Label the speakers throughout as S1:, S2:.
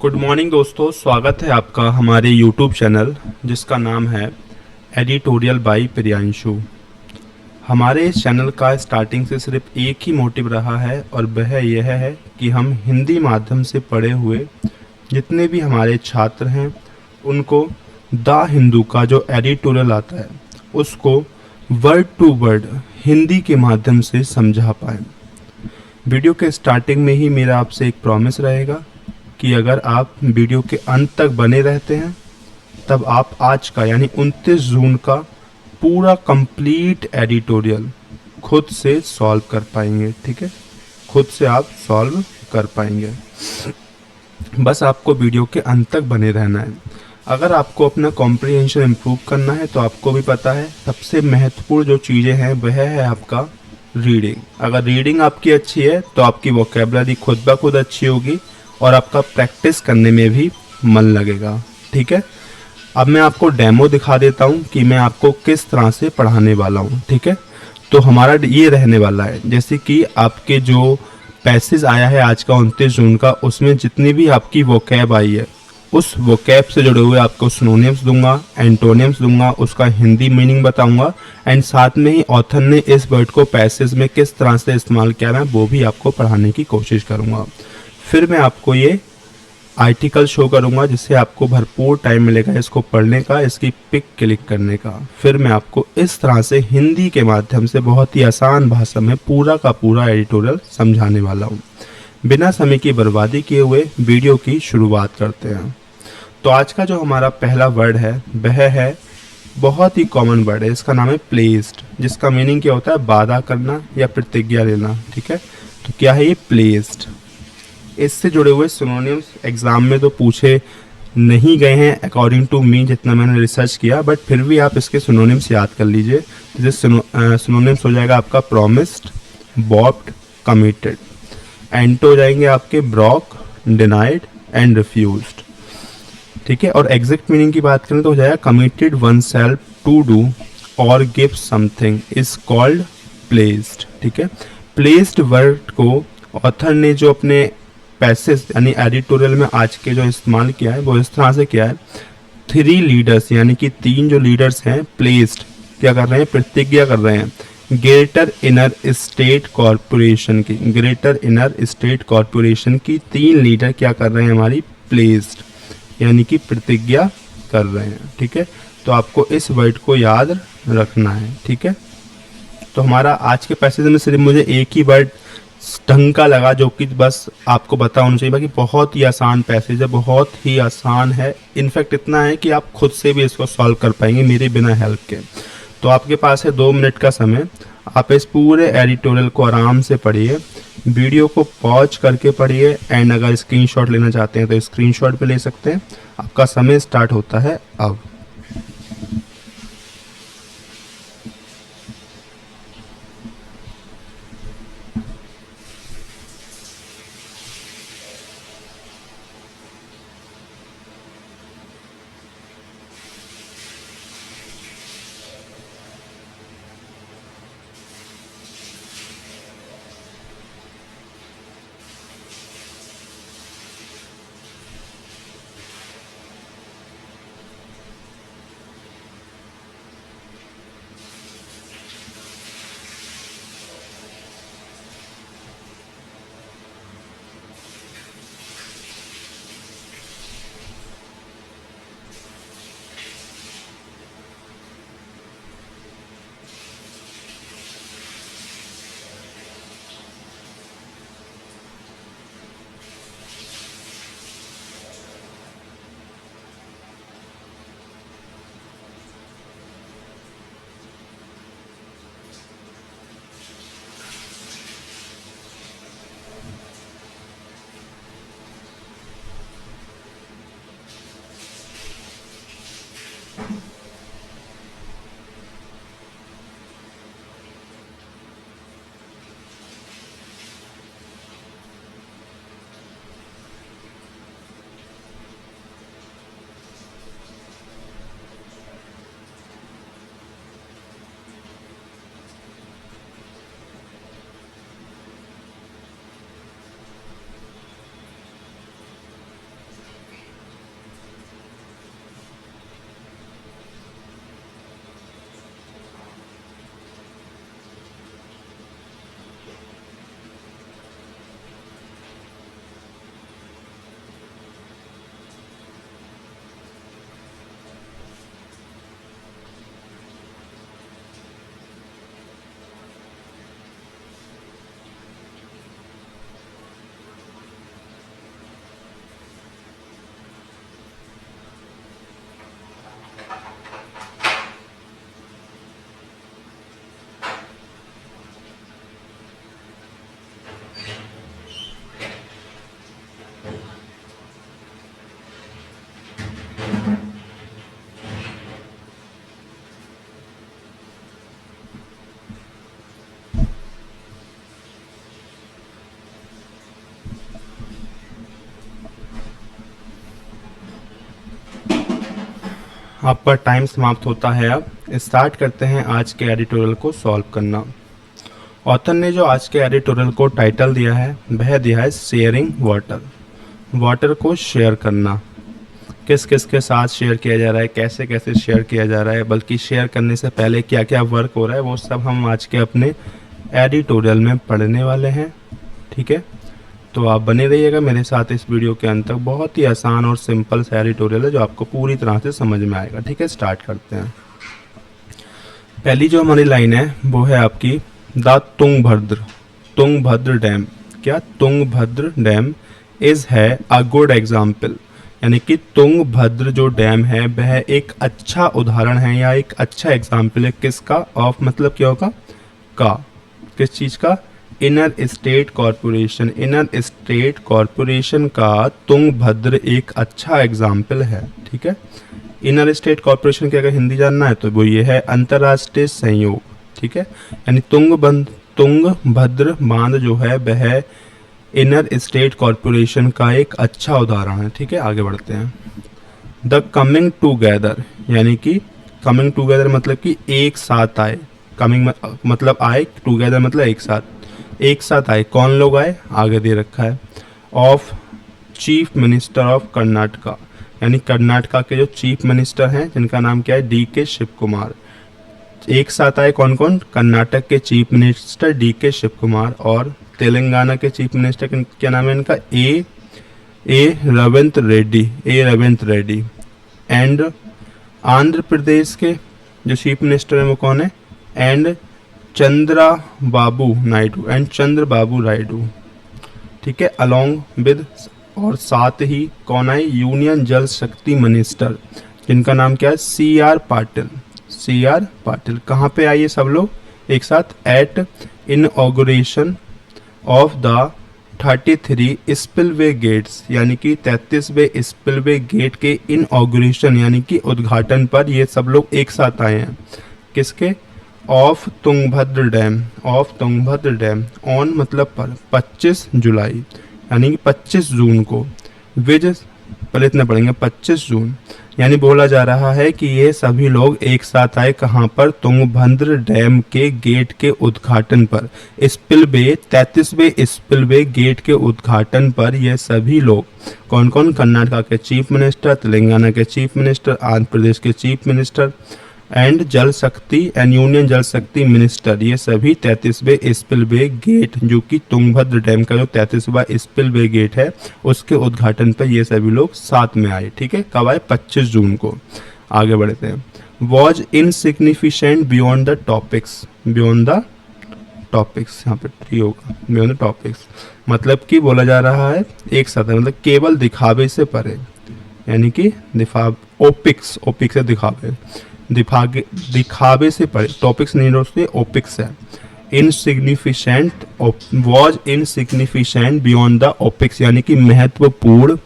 S1: Good morning दोस्तों, स्वागत है आपका हमारे यूट्यूब चैनल जिसका नाम है एडिटोरियल बाय प्रियांशु। हमारे इस चैनल का स्टार्टिंग से सिर्फ एक ही मोटिव रहा है और वह यह है कि हम हिंदी माध्यम से पढ़े हुए जितने भी हमारे छात्र हैं उनको द हिंदू का जो एडिटोरियल आता है उसको वर्ड टू वर्ड हिंदी के माध्यम से समझा पाएँ। वीडियो के स्टार्टिंग में ही मेरा आपसे एक प्रॉमिस रहेगा कि अगर आप वीडियो के अंत तक बने रहते हैं तब आप आज का यानी 29 जून का पूरा कंप्लीट एडिटोरियल खुद से सॉल्व कर पाएंगे। ठीक है, खुद से आप सॉल्व कर पाएंगे। बस आपको वीडियो के अंत तक बने रहना है। अगर आपको अपना कॉम्प्रिहेंशन इम्प्रूव करना है तो आपको भी पता है सबसे महत्वपूर्ण जो चीज़ें हैं वह है आपका रीडिंग। अगर रीडिंग आपकी अच्छी है तो आपकी वोकेबलरी खुद ब खुद अच्छी होगी और आपका प्रैक्टिस करने में भी मन लगेगा। ठीक है, अब मैं आपको डेमो दिखा देता हूँ कि मैं आपको किस तरह से पढ़ाने वाला हूँ। ठीक है, तो हमारा ये रहने वाला है जैसे कि आपके जो पैसेज आया है आज का 29 जून का, उसमें जितनी भी आपकी वोकैब आई है उस वोकैब से जुड़े हुए आपको सिनोनिम्स दूंगा, एंटोनिम्स दूंगा, उसका हिंदी मीनिंग बताऊंगा एंड साथ में ही ऑथर ने इस वर्ड को पैसेज में किस तरह से इस्तेमाल किया है वो भी आपको पढ़ाने की कोशिश करूंगा। फिर मैं आपको ये आर्टिकल शो करूंगा जिससे आपको भरपूर टाइम मिलेगा इसको पढ़ने का, इसकी पिक क्लिक करने का। फिर मैं आपको इस तरह से हिंदी के माध्यम से बहुत ही आसान भाषा में पूरा का पूरा एडिटोरियल समझाने वाला हूँ। बिना समय की बर्बादी किए हुए वीडियो की शुरुआत करते हैं। तो आज का जो हमारा पहला वर्ड है वह है बहुत ही कॉमन वर्ड है, इसका नाम है प्लेस्ड, जिसका मीनिंग क्या होता है वादा करना या प्रतिज्ञा लेना। ठीक है, तो क्या है ये प्लेस्ड। इससे जुड़े हुए सिनोनिम्स एग्जाम में तो पूछे नहीं गए हैं अकॉर्डिंग टू मी, जितना मैंने रिसर्च किया, बट फिर भी आप इसके सिनोनिम्स याद कर लीजिए। जैसे सिनोनिम्स हो जाएगा आपका प्रॉमिस्ड, बॉब्ड, कमिटेड। एंटो हो जाएंगे आपके ब्रॉक, डिनाइड एंड रिफ्यूज्ड। ठीक है, और एग्जैक्ट मीनिंग की बात करें तो हो जाएगा committed oneself to do और give something is called placed. ठीक है, प्लेस्ड वर्ड को ऑथर ने जो अपने पैसेज यानी एडिटोरियल में आज के जो इस्तेमाल किया है वो इस तरह से किया है। 3 लीडर्स यानी कि 3 जो लीडर्स हैं प्लेस्ड क्या कर रहे हैं, प्रतिज्ञा कर रहे हैं ग्रेटर इनर स्टेट कॉरपोरेशन की। ग्रेटर इनर स्टेट कॉरपोरेशन की 3 लीडर क्या कर रहे हैं हमारी प्लेस्ड यानी कि प्रतिज्ञा कर रहे हैं। ठीक है, तो आपको इस वर्ड को याद रखना है। ठीक है, तो हमारा आज के पैसेज में सिर्फ मुझे एक ही वर्ड ढंग का लगा जो कि बस आपको पता होना चाहिए। बाकी बहुत ही आसान पैसेज है, बहुत ही आसान है। इनफैक्ट इतना है कि आप खुद से भी इसको सॉल्व कर पाएंगे मेरे बिना हेल्प के। तो आपके पास है 2 मिनट का समय, आप इस पूरे एडिटोरियल को आराम से पढ़िए, वीडियो को पॉज करके पढ़िए एंड अगर स्क्रीनशॉट लेना चाहते हैं तो स्क्रीनशॉट भी ले सकते हैं। आपका समय स्टार्ट होता है अब। आपका टाइम समाप्त होता है। अब स्टार्ट करते हैं आज के एडिटोरियल को सॉल्व करना। ऑथर ने जो आज के एडिटोरियल को टाइटल दिया है वह दिया है शेयरिंग वाटर। वाटर को शेयर करना, किस किस के साथ शेयर किया जा रहा है, कैसे कैसे शेयर किया जा रहा है, बल्कि शेयर करने से पहले क्या क्या वर्क हो रहा है, वो सब हम आज के अपने एडिटोरियल में पढ़ने वाले हैं। ठीक है, तो आप बने रहिएगा मेरे साथ इस वीडियो के अंत तक। बहुत ही आसान और सिंपल सा एडिटोरियल है जो आपको पूरी तरह से समझ में आएगा। ठीक है, स्टार्ट करते हैं। पहली जो हमारी लाइन है वो है आपकी द तुंगभद्र डैम। क्या तुंगभद्र डैम इज है अ गुड एग्जाम्पल, यानी कि तुंगभद्र जो डैम है वह एक अच्छा उदाहरण है या एक अच्छा एग्जाम्पल है किसका, ऑफ मतलब क्या होगा, का, किस चीज का, inner state corporation. Inner state corporation का तुंगभद्र एक अच्छा एग्जाम्पल है। ठीक है, इनर स्टेट कॉरपोरेशन की अगर हिंदी जानना है तो वो ये है अंतर्राष्ट्रीय संयोग। ठीक है, यानी तुंगभद्र बांध जो है वह इनर स्टेट कॉरपोरेशन का एक अच्छा उदाहरण है। ठीक है, आगे बढ़ते हैं। द कमिंग टूगेदर, यानी कि कमिंग टूगेदर मतलब कि एक साथ आए, कमिंग मतलब आए, टूगेदर मतलब एक साथ आए। कौन लोग आए, आगे दे रखा है, of chief minister of Karnataka, यानी कर्नाटका के जो चीफ मिनिस्टर हैं जिनका नाम क्या है, डी.के. शिव कुमार। एक साथ आए कौन कौन, कर्नाटक के chief minister D K. Shiv Kumar, और तेलंगाना के चीफ मिनिस्टर क्या नाम है इनका, ए रविंद्र रेड्डी। एंड आंध्र प्रदेश के जो चीफ मिनिस्टर है वो कौन है, एंड चंद्रबाबू नायडू। ठीक है, अलोंग विद, और साथ ही कौन आए, यूनियन जल शक्ति मिनिस्टर जिनका नाम क्या है, सी आर पाटिल। कहाँ पे आइए सब लोग एक साथ, at inauguration of the 33 spillway gates, यानी कि 33वें स्पिलवे गेट के इनऑग्रेशन यानी कि उद्घाटन पर ये सब लोग एक साथ आए हैं। किसके, ऑफ तुंगभद्र डैम, ऑन मतलब पर, 25 जुलाई यानी कि 25 जून को, विज पहले इतना पढ़ेंगे, 25 जून, यानी बोला जा रहा है कि ये सभी लोग एक साथ आए कहाँ पर, तुंगभद्र डैम के गेट के उद्घाटन पर। 33वें स्पिलवे गेट के उद्घाटन पर ये सभी लोग कौन कौन, कर्नाटका के चीफ मिनिस्टर, तेलंगाना के चीफ मिनिस्टर, आंध्र प्रदेश के चीफ मिनिस्टर, एंड यूनियन जल शक्ति मिनिस्टर, ये सभी 33वें स्पिलवे गेट जो कि तुंगभद्र डैम का जो 33वां स्पिलवे गेट है उसके उद्घाटन पर ये सभी लोग साथ में आए। ठीक है, कब आए, 25 जून को। आगे बढ़ते हैं। Was insignificant beyond the topics, यहाँ पे ट्री होगा, बियॉन्ड द टॉपिक्स मतलब कि बोला जा रहा है एक साथ, मतलब केवल दिखावे से परे, यानी कि ओपिक्स से दिखावे से परे, टॉपिक्स नहीं दोस्तों, ओपिक्स है। वॉज इनसिग्निफिकेंट बियॉन्ड द ओपिक्स, यानी कि महत्वपूर्ण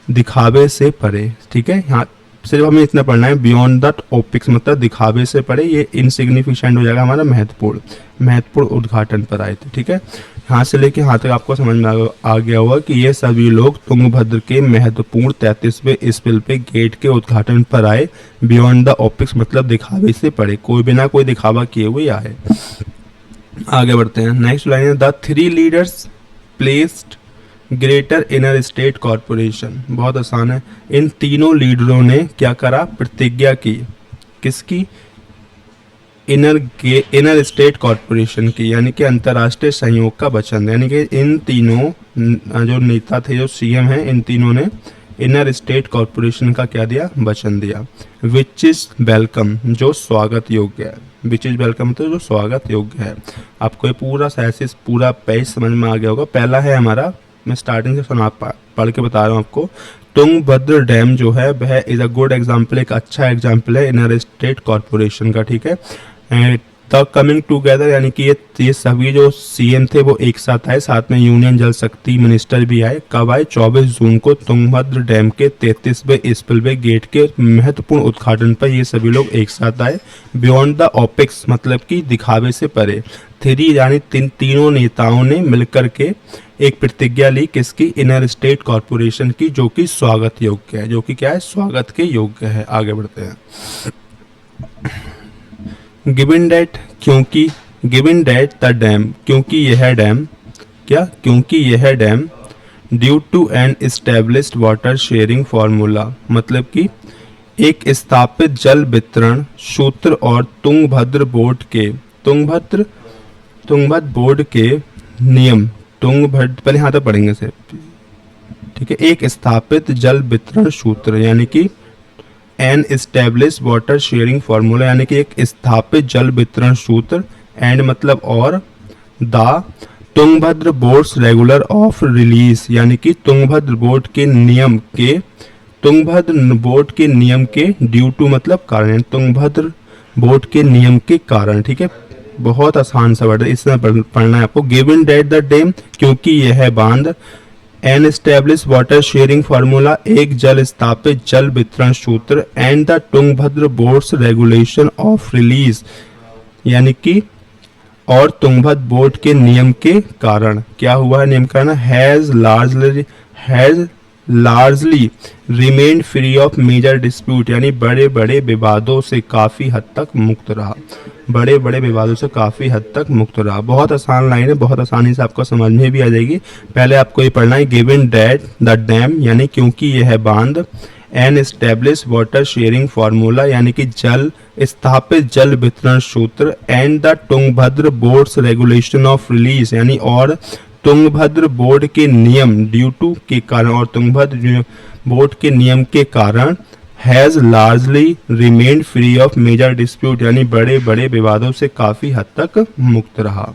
S1: दिखावे से परे। ठीक है, यहाँ सिर्फ हमें इतना पढ़ना है, बियॉन्ड द ओपिक्स मतलब दिखावे से परे, ये इनसिग्निफिकेंट हो जाएगा हमारा महत्वपूर्ण उद्घाटन पर आए थे। ठीक है, यहाँ से लेके यहाँ तक आपको समझ में आ गया होगा कि ये सभी लोग तुंगभद्र के महत्वपूर्ण 33वें स्पिलवे गेट के उद्घाटन पर आए। बियॉन्ड द ओपिक्स मतलब दिखावे से परे, कोई बिना कोई दिखावा किए हुए आए। आगे बढ़ते हैं। नेक्स्ट लाइन है, the 3 leaders placed greater inner state corporation. बहुत आसान है, इन तीनों लीडरों ने क्या करा, प्रतिज्ञा की, किसकी, इनर स्टेट कॉरपोरेशन की, यानी कि अंतर्राष्ट्रीय सहयोग का वचन। यानी कि इन तीनों जो नेता थे, जो सीएम हैं, इन तीनों ने इनर स्टेट कॉरपोरेशन का क्या दिया, वचन दिया। विच इज वेलकम, जो स्वागत योग्य है। विच इज वेलकम तो जो स्वागत योग्य है। आपको ये पूरा सेंटेंस पूरा पेज समझ में आ गया होगा। पहला है हमारा, मैं स्टार्टिंग से सुना पढ़ के बता रहा हूँ आपको। तुंगभद्र डैम जो है वह इज अ गुड एग्जाम्पल, एक अच्छा एग्जाम्पल है इनर स्टेट कॉरपोरेशन का। ठीक है, द कमिंग टूगेदर यानी कि ये सभी जो सीएम थे वो एक साथ आए, साथ में यूनियन जल शक्ति मिनिस्टर भी आए। कब आए, 24 जून को तुंगभद्र डैम के 33वें स्पिलवे गेट के महत्वपूर्ण उद्घाटन पर ये सभी लोग एक साथ आए। बियॉन्ड द ओपिक्स मतलब कि दिखावे से परे। 3 यानी तीनों नेताओं ने मिलकर के एक प्रतिज्ञा ली किसकी, इनर स्टेट कॉरपोरेशन की, जो कि स्वागत योग्य है, जो कि क्या है, स्वागत के योग्य है। आगे बढ़ते हैं। गिवन दैट, क्योंकि, गिवन दैट द डैम, क्योंकि यह डैम, क्या, क्योंकि यह dam due to an established water sharing formula, मतलब कि एक स्थापित जल वितरण सूत्र और तुंगभद्र बोर्ड के, तुंगभद्र बोर्ड के नियम, तुंगभद्र, पहले यहाँ तक पढ़ेंगे से, ठीक है। एक स्थापित जल वितरण सूत्र यानी कि an established water sharing formula, यानी कि एक स्थापित जल वितरण सूत्र, एंड मतलब और, the Tungabhadra boards regular of release, यानी कि तुंगभद्र बोर्ड के नियम के, तुंगभद्र बोर्ड के नियम के, ड्यू टू मतलब कारण, तुंगभद्र बोर्ड के नियम के कारण, ठीक है। बहुत आसान सा वर्ड है, इसमें पढ़ना है आपको। गिवन दैट द डैम, क्योंकि यह बांध, N establish water sharing formula, एक जल स्थापित जल वितरण सूत्र, and the Tungabhadra boards regulation of release, यानी कि और तुंगभद्र बोर्ड के नियम के कारण, क्या हुआ है, नियम कारण, has largely remained free of major dispute, यानी बड़े बड़े विवादों से काफी हद तक मुक्त रहा, बड़े बड़े विवादों से काफी हद तक मुक्त रहा। बहुत आसान लाइन है, बहुत आसानी से आपको समझ में भी आ जाएगी। पहले आपको ये पढ़ना है, गिवन दैट द डैम, यानी क्योंकि यह बांध, N establish water sharing formula, यानी कि जल स्थापित जल वितरण सूत्र, and the Tungabhadra boards regulation of release, यानी और तुंगभद्र बोर्ड के नियम, ड्यू टू के कारण, और तुंगभद्र बोर्ड के नियम के कारण, has largely remained free of major dispute, यानी बड़े बड़े विवादों से काफी हद तक मुक्त रहा।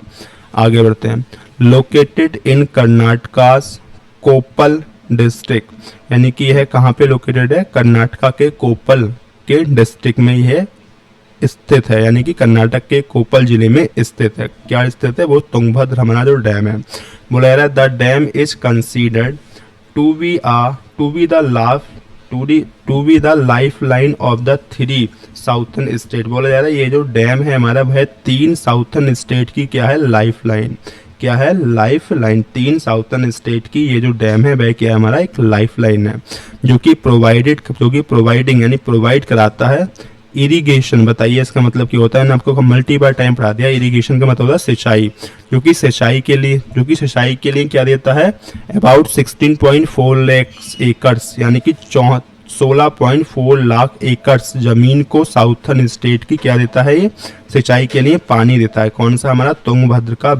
S1: आगे बढ़ते हैं। Located in Karnataka Koppal district, यानी कि यह कहाँ पे लोकेटेड है, कर्नाटका के कोप्पल के डिस्ट्रिक्ट में यह स्थित है, यानी कि कर्नाटक के कोप्पल जिले में स्थित है। क्या स्थित है, वो तुंगभद्र हमारा जो डैम है। बोला जा रहा है the dam is considered to be the life line of the 3 southern state. बोला जा रहा है ये जो डैम है हमारा वह 3 साउथर्न स्टेट की क्या है, लाइफ लाइन, क्या है, लाइफ लाइन। 3 साउथर्न स्टेट की ये जो डैम है वह क्या है, हमारा एक लाइफ लाइन है, जो कि प्रोवाइडिंग यानी प्रोवाइड कराता है इरिगेशन। बताइए इसका मतलब क्या होता है, मैंने आपको मल्टीपल टाइम पढ़ा दिया। इरिगेशन का मतलब होता है सिंचाई, जो कि सिंचाई के लिए क्या देता है, अबाउट 16.4 लाख एकर्स, यानी कि 16.4 लाख एकर्स जमीन को साउथर्न स्टेट की क्या देता है, ये सिंचाई के लिए पानी देता है। कौन सा, हमारा तुंगभद्र का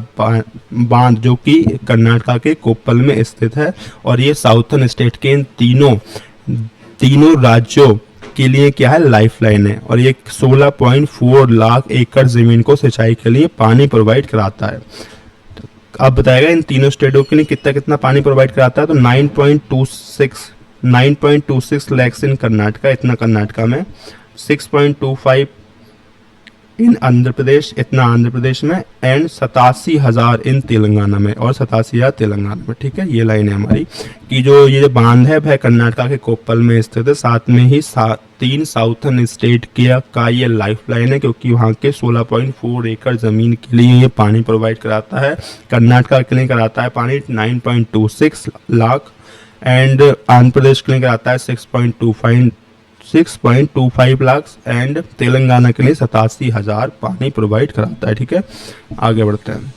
S1: बांध, जो कि कर्नाटका के कोप्पल में स्थित है, और ये साउथर्न स्टेट के इन तीनों राज्यों के लिए क्या है, लाइफ लाइन है। और ये 16.4 लाख एकड़ जमीन को सिंचाई के लिए पानी प्रोवाइड कराता है। तो अब बताएगा इन तीनों स्टेटों के लिए कितना कितना पानी प्रोवाइड कराता है, तो 9.26 लैक्स इन कर्नाटका, इतना कर्नाटका में, 6.25 इन आंध्र प्रदेश, इतना आंध्र प्रदेश में, एंड 87,000 इन तेलंगाना में, और 87,000 तेलंगाना में। ठीक है, ये लाइन है हमारी कि जो ये बांध है वह कर्नाटका के कोप्पल में स्थित है, साथ में ही 3 साउथर्न स्टेट का ये लाइफ लाइन है, क्योंकि वहाँ के 16.4 एकड़ जमीन के लिए ये पानी प्रोवाइड कराता है। कर्नाटका के लिए कराता है पानी 9.26 लाख, एंड आंध्र प्रदेश के लिए कराता है 6.25 लाख, एंड तेलंगाना के लिए 87,000 पानी प्रोवाइड कराता है। ठीक है, आगे बढ़ते हैं।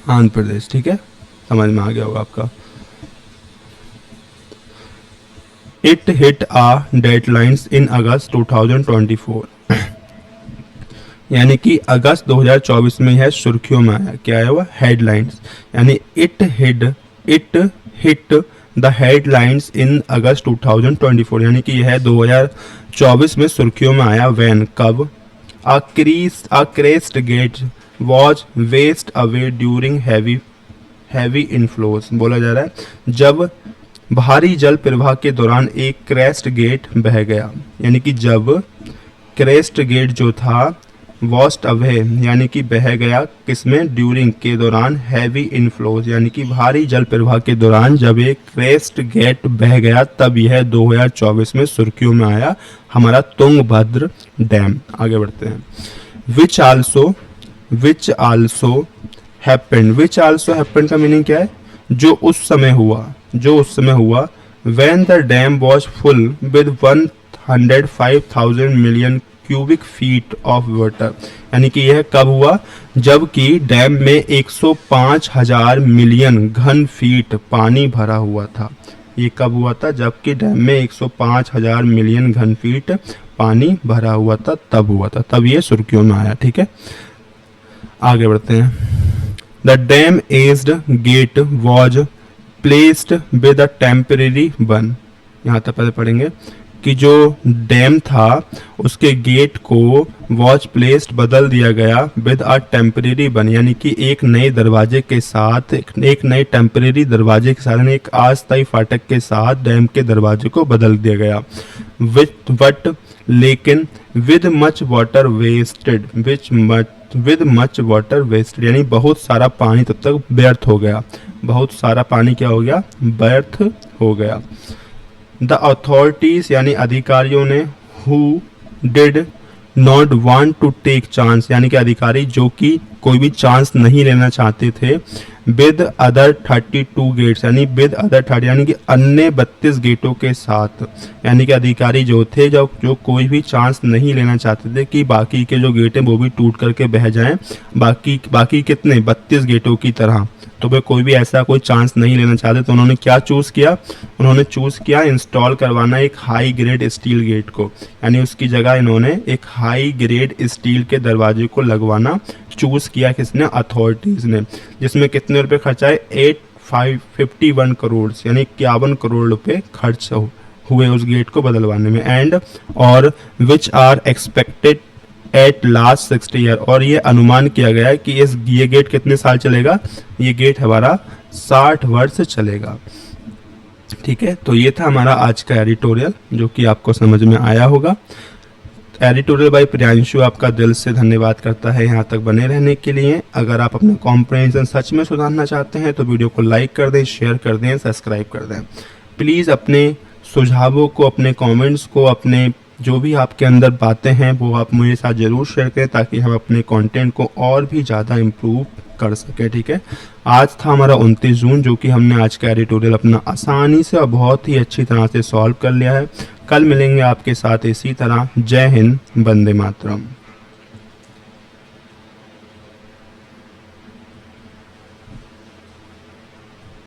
S1: आंध्र प्रदेश, ठीक है, समझ में आ गया होगा आपका। It hit uh deadlines in August 2024, यानी कि अगस्त 2024 में यह सुर्खियों में आया। क्या है वह, हेडलाइंस, यानी it hit the headlines in August 2024, यानी कि यह 2024 में सुर्खियों में आया। वैन, कब, a crest gate was washed away during heavy inflows. बोला जा रहा है जब भारी जल प्रवाह के दौरान एक क्रेस्ट गेट बह गया, यानी कि जब क्रेस्ट गेट जो था वॉस्ट अवे यानी कि बह गया, किसमें, ड्यूरिंग के दौरान, हैवी इनफ्लोज यानी कि भारी जल प्रवाह के दौरान जब एक क्रेस्ट गेट बह गया, तब यह 2024 में सुर्खियों में आया हमारा तुंगभद्र डैम। आगे बढ़ते हैं। विच आल्सो हैपेंड का मीनिंग क्या है, जो उस समय हुआ when the dam was full with 105,000 million cubic feet of water. यानी कि यह कब हुआ, जबकि डैम में 105,000 मिलियन घन फीट पानी भरा हुआ था। ये कब हुआ था, जबकि डैम में 105,000 मिलियन घन फीट पानी भरा हुआ था, तब हुआ था, तब ये सुर्खियों में आया। ठीक है, आगे बढ़ते हैं। The dam aged gate was placed with a temporary bund. यहाँ तक पहले पढ़ेंगे कि जो डैम था उसके गेट को वॉच प्लेस्ड बदल दिया गया विद अ टेम्परेरी बन, यानी कि एक नए दरवाजे के साथ, एक नए टेम्परेरी दरवाजे के साथ, एक अस्थायी फाटक के साथ डैम के दरवाजे को बदल दिया गया। लेकिन with much water wasted, with much water wasted, यानी बहुत सारा पानी तब तक व्यर्थ हो गया। बहुत सारा पानी क्या हो गया, व्यर्थ हो गया। द अथॉरिटीज यानी अधिकारियों ने who did not want to take chance, यानी कि अधिकारी जो कि कोई भी चांस नहीं लेना चाहते थे, विद अदर 32 गेट्स, यानी विद अदर 30, यानी कि अन्य 32 गेटों के साथ, यानी कि अधिकारी जो थे जो कोई भी चांस नहीं लेना चाहते थे कि बाकी के जो गेट हैं वो भी टूट करके बह जाएं, बाकी कितने 32 गेटों की तरह, तो वे कोई भी ऐसा कोई चांस नहीं लेना चाहते। तो उन्होंने क्या चूज़ किया, उन्होंने चूज़ किया इंस्टॉल करवाना एक हाई ग्रेड स्टील गेट को, यानी उसकी जगह इन्होंने एक हाई ग्रेड स्टील के दरवाजे को लगवाना चूज़ किया। किसने, अथॉरिटीज़ ने, जिसमें कितने रुपए खर्च आए, 851 करोड़, यानी 51 करोड़ रुपए खर्च हुए उस गेट को बदलवाने में। एंड और which are expected at last 60 year, और ये अनुमान किया गया है कि ये गेट कितने साल चलेगा, ये गेट हमारा 60 वर्ष चलेगा। ठीक है, तो ये था हमारा आज का एडिटोरियल जो कि आपको समझ में आया होगा। एडिटोरियल बाय प्रियांशु आपका दिल से धन्यवाद करता है यहाँ तक बने रहने के लिए। अगर आप अपना कॉम्प्रहेंशन सच में सुधारना चाहते हैं तो वीडियो को लाइक कर दें, शेयर कर दें, सब्सक्राइब कर दें। प्लीज़ अपने सुझावों को, अपने कमेंट्स को, अपने जो भी आपके अंदर बातें हैं वो आप मेरे साथ ज़रूर शेयर करें ताकि हम अपने कंटेंट को और भी ज़्यादा इम्प्रूव कर सकें। ठीक है, आज था हमारा 29 जून जो कि हमने आज का एडिटोरियल अपना आसानी से और बहुत ही अच्छी तरह से सॉल्व कर लिया है। कल मिलेंगे आपके साथ इसी तरह। जय हिंद, वंदे मातरम।